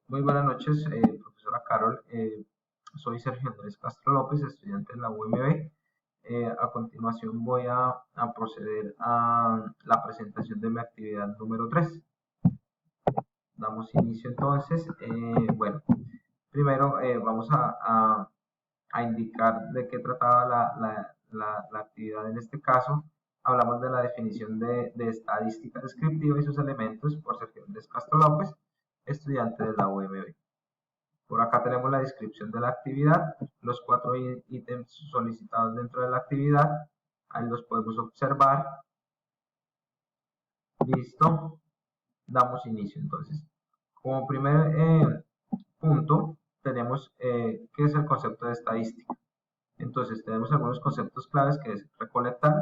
Muy buenas noches, profesora Carol. Soy Sergio Andrés Castro López, estudiante de la UMB. A continuación voy a proceder a la presentación de mi actividad número 3. Damos inicio entonces. Bueno, primero vamos a indicar de qué trataba la actividad en este caso. Hablamos de la definición de estadística descriptiva y sus elementos por Sergio Andrés Castro López, estudiante de la UMB. Por acá tenemos la descripción de la actividad, los 4 ítems solicitados dentro de la actividad, ahí los podemos observar. Listo, damos inicio entonces. Como primer punto, tenemos qué es el concepto de estadística. Entonces tenemos algunos conceptos claves que es recolectar,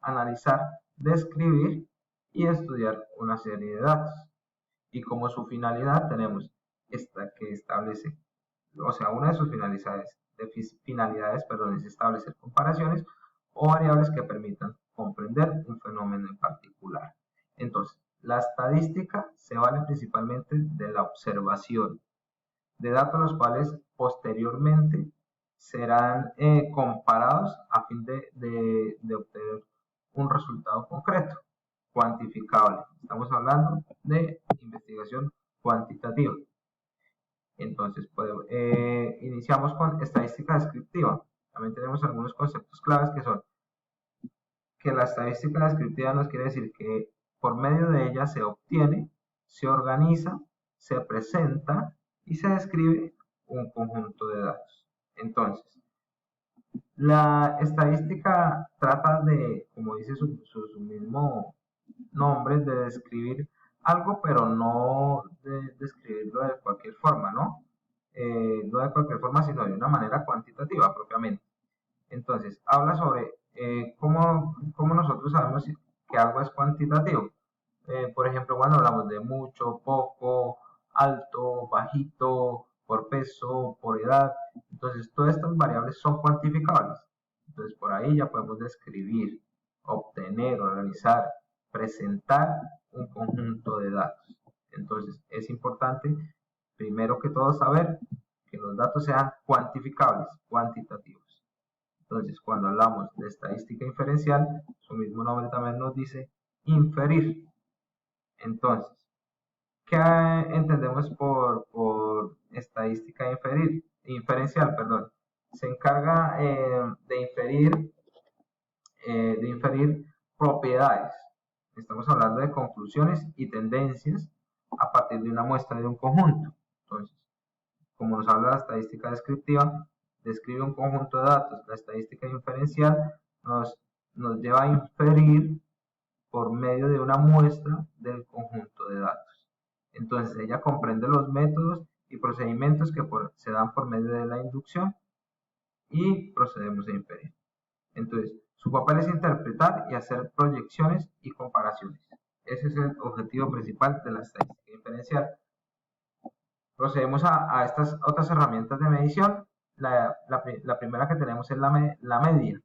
analizar, describir y estudiar una serie de datos. Y como su finalidad tenemos esta que establece, o sea, una de sus finalidades es establecer comparaciones o variables que permitan comprender un fenómeno en particular. Entonces, la estadística se vale principalmente de la observación de datos los cuales posteriormente serán comparados a fin de obtener un resultado concreto, cuantificable. Estamos hablando de investigación cuantitativa. Entonces, iniciamos con estadística descriptiva. También tenemos algunos conceptos claves que son que la estadística descriptiva nos quiere decir que por medio de ella se obtiene, se organiza, se presenta y se describe un conjunto de datos. Entonces, la estadística trata de, como dice su mismo nombre, de describir algo, pero no de describirlo de cualquier forma, ¿no? No de cualquier forma, sino de una manera cuantitativa propiamente. Entonces, habla sobre cómo nosotros sabemos que algo es cuantitativo. Por ejemplo, cuando hablamos de mucho, poco, alto, bajito, por peso, por edad, entonces todas estas variables son cuantificables. Entonces, por ahí ya podemos describir, obtener, organizar, presentar un conjunto de datos. Entonces, es importante, primero que todo, saber que los datos sean cuantificables, cuantitativos. Entonces, cuando hablamos de estadística inferencial, su mismo nombre también nos dice inferir. Entonces, ¿qué entendemos por estadística inferencial? Perdón. Se encarga de inferir propiedades. Estamos hablando de conclusiones y tendencias a partir de una muestra de un conjunto. Entonces, como nos habla la estadística descriptiva, describe un conjunto de datos. La estadística inferencial nos lleva a inferir por medio de una muestra del conjunto de datos. Entonces, ella comprende los métodos y procedimientos que se dan por medio de la inducción y procedemos a inferir. Entonces, su papel es interpretar y hacer proyecciones y comparaciones. Ese es el objetivo principal de la estadística inferencial. Procedemos a estas otras herramientas de medición. La primera que tenemos es la media.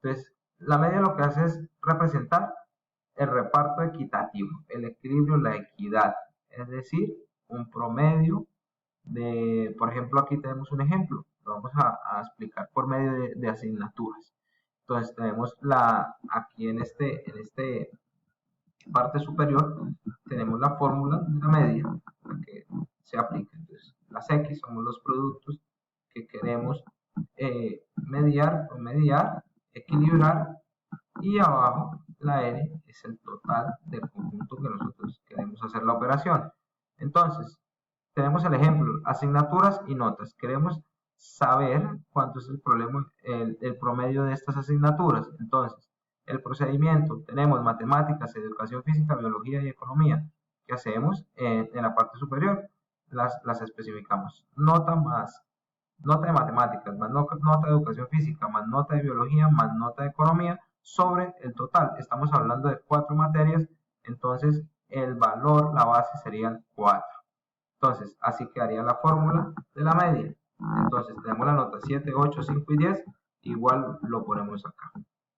Entonces, la media lo que hace es representar el reparto equitativo, el equilibrio, la equidad. Es decir, un promedio de, por ejemplo, aquí tenemos un ejemplo. Lo vamos a explicar por medio de asignaturas. Entonces, tenemos aquí en este parte superior tenemos la fórmula de la media que se aplica. Entonces, las X somos los productos que queremos mediar, equilibrar, y abajo la N es el total del conjunto que nosotros queremos hacer la operación. Entonces, tenemos el ejemplo, asignaturas y notas. Queremos saber cuánto es el promedio de estas asignaturas. Entonces, el procedimiento, tenemos matemáticas, educación física, biología y economía. ¿Qué hacemos? En la parte superior las especificamos. Nota de matemáticas, más nota de educación física, más nota de biología, más nota de economía, sobre el total. Estamos hablando de 4 materias, entonces el valor, la base serían 4. Entonces, así quedaría la fórmula de la media. Entonces, tenemos la nota 7, 8, 5 y 10, igual lo ponemos acá.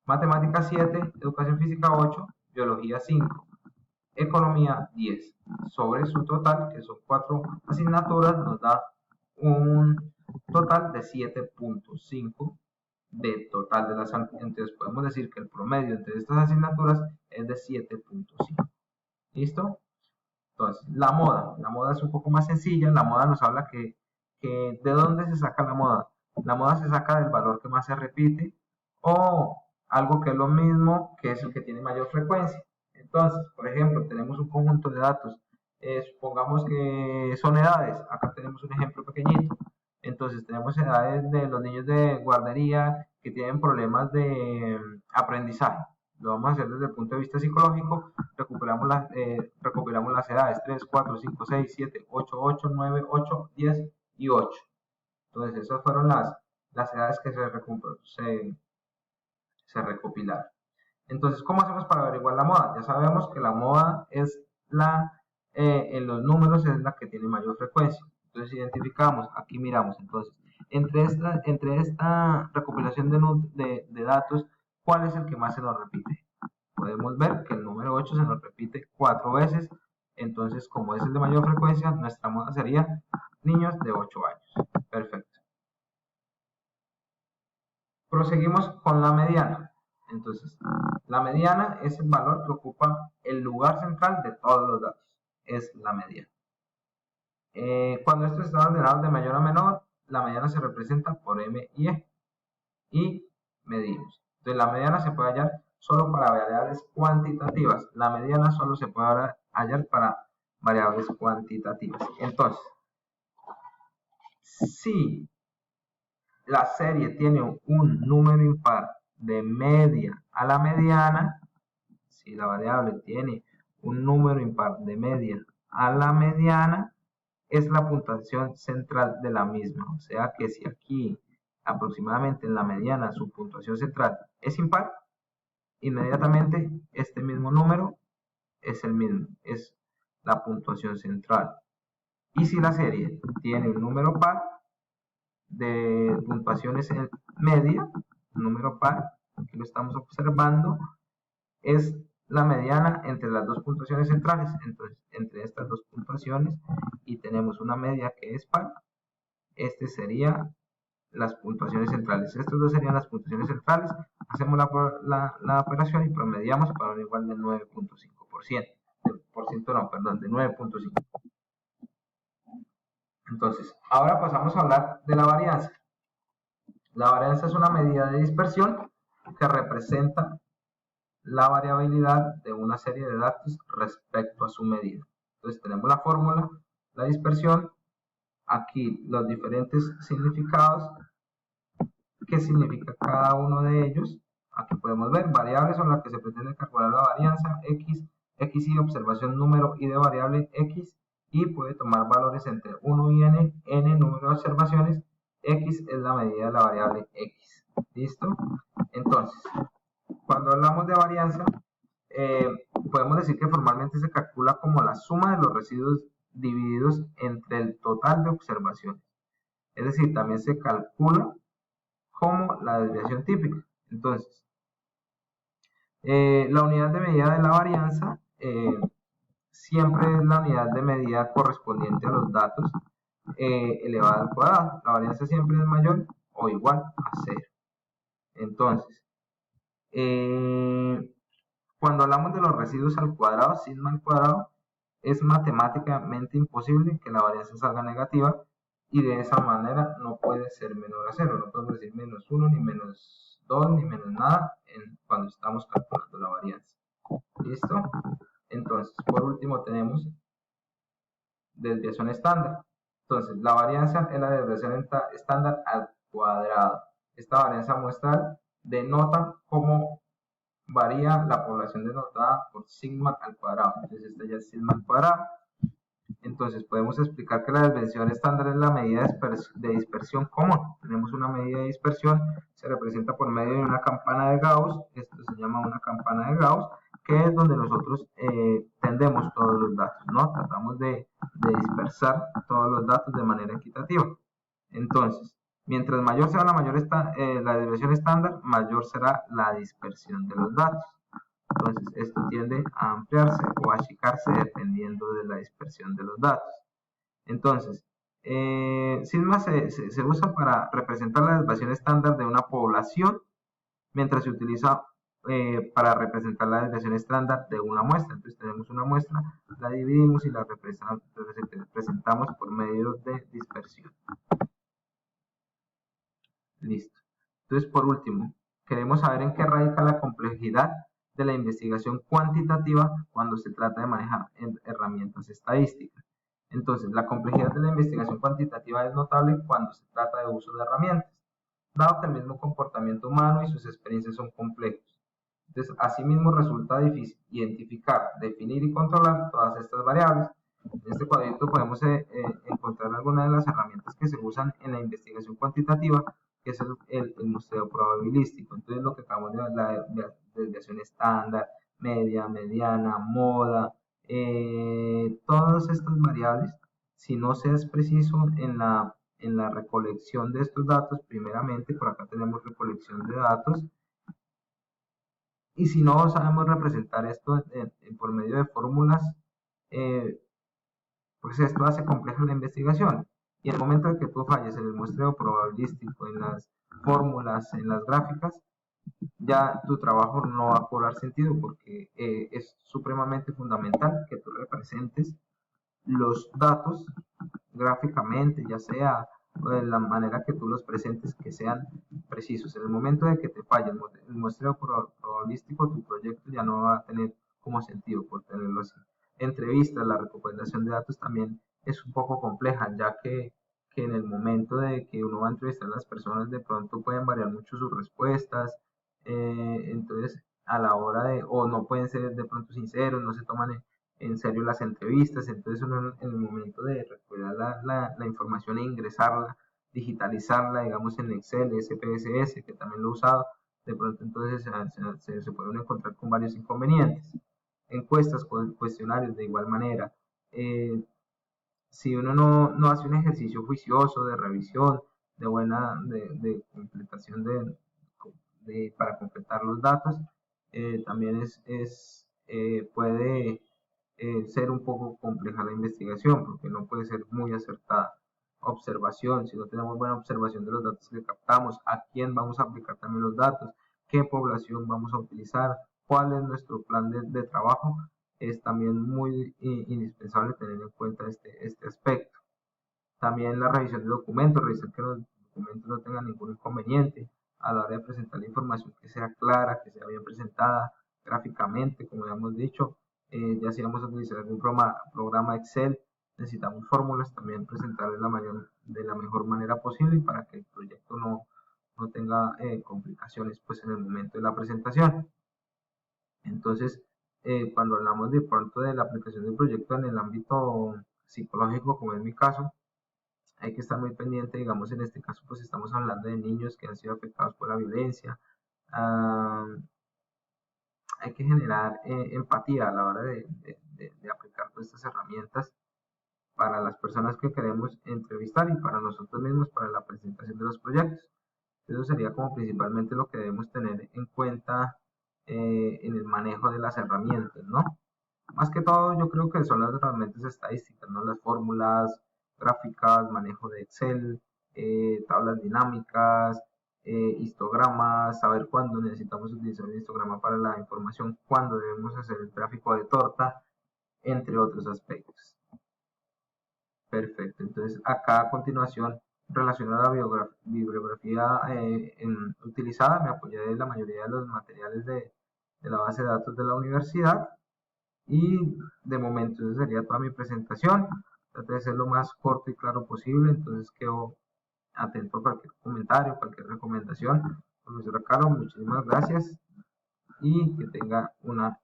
Matemáticas 7, educación física 8, biología 5. economía 10 sobre su total, que son 4 asignaturas, nos da un total de 7.5 de total de las. Entonces podemos decir que el promedio entre estas asignaturas es de 7.5. ¿Listo? Entonces, la moda es un poco más sencilla. La moda nos habla que ¿de dónde se saca la moda? La moda se saca del valor que más se repite o algo que es lo mismo, que es el que tiene mayor frecuencia. Entonces, por ejemplo, tenemos un conjunto de datos. Supongamos que son edades. Acá tenemos un ejemplo pequeñito. Entonces, tenemos edades de los niños de guardería que tienen problemas de aprendizaje. Lo vamos a hacer desde el punto de vista psicológico. Recopilamos las edades 3, 4, 5, 6, 7, 8, 8, 9, 8, 10 y 8. Entonces, esas fueron las edades que se recopilaron. Entonces, ¿cómo hacemos para averiguar la moda? Ya sabemos que la moda es en los números es la que tiene mayor frecuencia. Entonces, identificamos, aquí miramos, entonces, entre esta recopilación de datos, ¿cuál es el que más se nos repite? Podemos ver que el número 8 se nos repite 4 veces. Entonces, como es el de mayor frecuencia, nuestra moda sería niños de 8 años. Perfecto. Proseguimos con la mediana. Entonces, la mediana es el valor que ocupa el lugar central de todos los datos. Es la mediana. Cuando estos están ordenados de mayor a menor, la mediana se representa por M y E. Y medimos. Entonces, la mediana se puede hallar solo para variables cuantitativas. La mediana solo se puede hallar para variables cuantitativas. Entonces, si la serie tiene un número impar de media a la mediana, si la variable tiene un número impar de media a la mediana, es la puntuación central de la misma. O sea que si aquí aproximadamente en la mediana su puntuación central es impar, inmediatamente este mismo número es el mismo, es la puntuación central. Y si la serie tiene un número par de puntuaciones en media, número par, aquí lo estamos observando, es la mediana entre las dos puntuaciones centrales. Entonces, entre estas dos puntuaciones, y tenemos una media que es par, este sería las puntuaciones centrales. Estos dos serían las puntuaciones centrales. Hacemos la operación y promediamos para un igual de 9.5%. De 9.5. Entonces, ahora pasamos a hablar de la varianza. La varianza es una medida de dispersión que representa la variabilidad de una serie de datos respecto a su medida. Entonces tenemos la fórmula, la dispersión, aquí los diferentes significados, qué significa cada uno de ellos. Aquí podemos ver variables son las que se pretende calcular la varianza, x, y observación número y de variable x, y puede tomar valores entre 1 y n número de observaciones, x es la medida de la variable x. ¿Listo? Entonces, cuando hablamos de varianza, podemos decir que formalmente se calcula como la suma de los residuos divididos entre el total de observaciones. Es decir, también se calcula como la desviación típica. Entonces, la unidad de medida de la varianza siempre es la unidad de medida correspondiente a los datos elevada al cuadrado. La varianza siempre es mayor o igual a 0. Entonces, cuando hablamos de los residuos al cuadrado, sigma al cuadrado, es matemáticamente imposible que la varianza salga negativa y de esa manera no puede ser menor a 0. No podemos decir menos 1, ni menos 2, ni menos nada cuando estamos calculando la varianza. ¿Listo? Entonces, por último tenemos desviación estándar. Entonces, la varianza es la desviación estándar al cuadrado. Esta varianza muestral denota cómo varía la población denotada por sigma al cuadrado. Entonces, esta ya es sigma al cuadrado. Entonces, podemos explicar que la desviación estándar es la medida de dispersión común. Tenemos una medida de dispersión, se representa por medio de una campana de Gauss. Esto se llama una campana de Gauss, que es donde nosotros tendemos todos los datos, ¿no? Tratamos de dispersar todos los datos de manera equitativa. Entonces, mientras mayor sea la desviación estándar, mayor será la dispersión de los datos. Entonces, esto tiende a ampliarse o achicarse dependiendo de la dispersión de los datos. Entonces, Sigma se usa para representar la desviación estándar de una población, mientras se utiliza para representar la desviación estándar de una muestra. Entonces tenemos una muestra, la dividimos y la representamos por medio de dispersión. Listo. Entonces, por último, queremos saber en qué radica la complejidad de la investigación cuantitativa cuando se trata de manejar herramientas estadísticas. Entonces, la complejidad de la investigación cuantitativa es notable cuando se trata de uso de herramientas, dado que el mismo comportamiento humano y sus experiencias son complejos. Entonces, asimismo, resulta difícil identificar, definir y controlar todas estas variables. En este cuadrito podemos encontrar algunas de las herramientas que se usan en la investigación cuantitativa, que es el muestreo probabilístico. Entonces, lo que acabamos de ver, la desviación estándar, media, mediana, moda, todas estas variables, si no se es preciso en la recolección de estos datos, primeramente, por acá tenemos recolección de datos, y si no sabemos representar esto por medio de fórmulas, pues esto hace compleja la investigación. Y en el momento en que tú falles en el muestreo probabilístico, en las fórmulas, en las gráficas, ya tu trabajo no va a cobrar sentido, porque es supremamente fundamental que tú representes los datos gráficamente, ya sea de la manera que tú los presentes, que sean precisos. En el momento de que te falle el muestreo probabilístico, tu proyecto ya no va a tener como sentido, por tenerlo así. Entrevistas, la recopilación de datos también es un poco compleja, ya que en el momento de que uno va a entrevistar a las personas, de pronto pueden variar mucho sus respuestas, entonces a la hora de, o no pueden ser de pronto sinceros, no se toman en serio las entrevistas, entonces uno en el momento de recopilar la información e ingresarla, digitalizarla, digamos en Excel, SPSS, que también lo he usado, de pronto entonces se pueden encontrar con varios inconvenientes. Encuestas, cuestionarios de igual manera. Si uno no hace un ejercicio juicioso de revisión, de completación para completar los datos, también puede ser un poco compleja la investigación, porque no puede ser muy acertada. Observación, si no tenemos buena observación de los datos que captamos, a quién vamos a aplicar también los datos, qué población vamos a utilizar, cuál es nuestro plan de trabajo, es también muy indispensable tener en cuenta este aspecto. También la revisión de documentos, revisar que los documentos no tengan ningún inconveniente a la hora de presentar la información, que sea clara, que sea bien presentada gráficamente, como ya hemos dicho. Ya si vamos a utilizar algún programa Excel, necesitamos fórmulas, también presentarlas de la mejor manera posible para que el proyecto no tenga complicaciones pues, en el momento de la presentación. Entonces, cuando hablamos de pronto de la aplicación del proyecto en el ámbito psicológico, como es mi caso, hay que estar muy pendiente, digamos en este caso pues estamos hablando de niños que han sido afectados por la violencia. Hay que generar empatía a la hora de aplicar todas estas herramientas para las personas que queremos entrevistar y para nosotros mismos para la presentación de los proyectos. Eso sería como principalmente lo que debemos tener en cuenta en el manejo de las herramientas, ¿no? Más que todo yo creo que son las herramientas estadísticas, ¿no? Las fórmulas, gráficas, manejo de Excel, tablas dinámicas, histogramas, saber cuándo necesitamos utilizar un histograma para la información, cuándo debemos hacer el gráfico de torta, entre otros aspectos. Perfecto, entonces acá a continuación, relacionado a la bibliografía utilizada, me apoyé de la mayoría de los materiales de la base de datos de la universidad y de momento esa sería toda mi presentación. Traté de ser lo más corto y claro posible, entonces quedo atento a cualquier comentario, cualquier recomendación. Profesora Caro, muchísimas gracias y que tenga una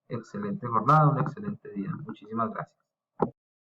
excelente jornada, un excelente día. Muchísimas gracias.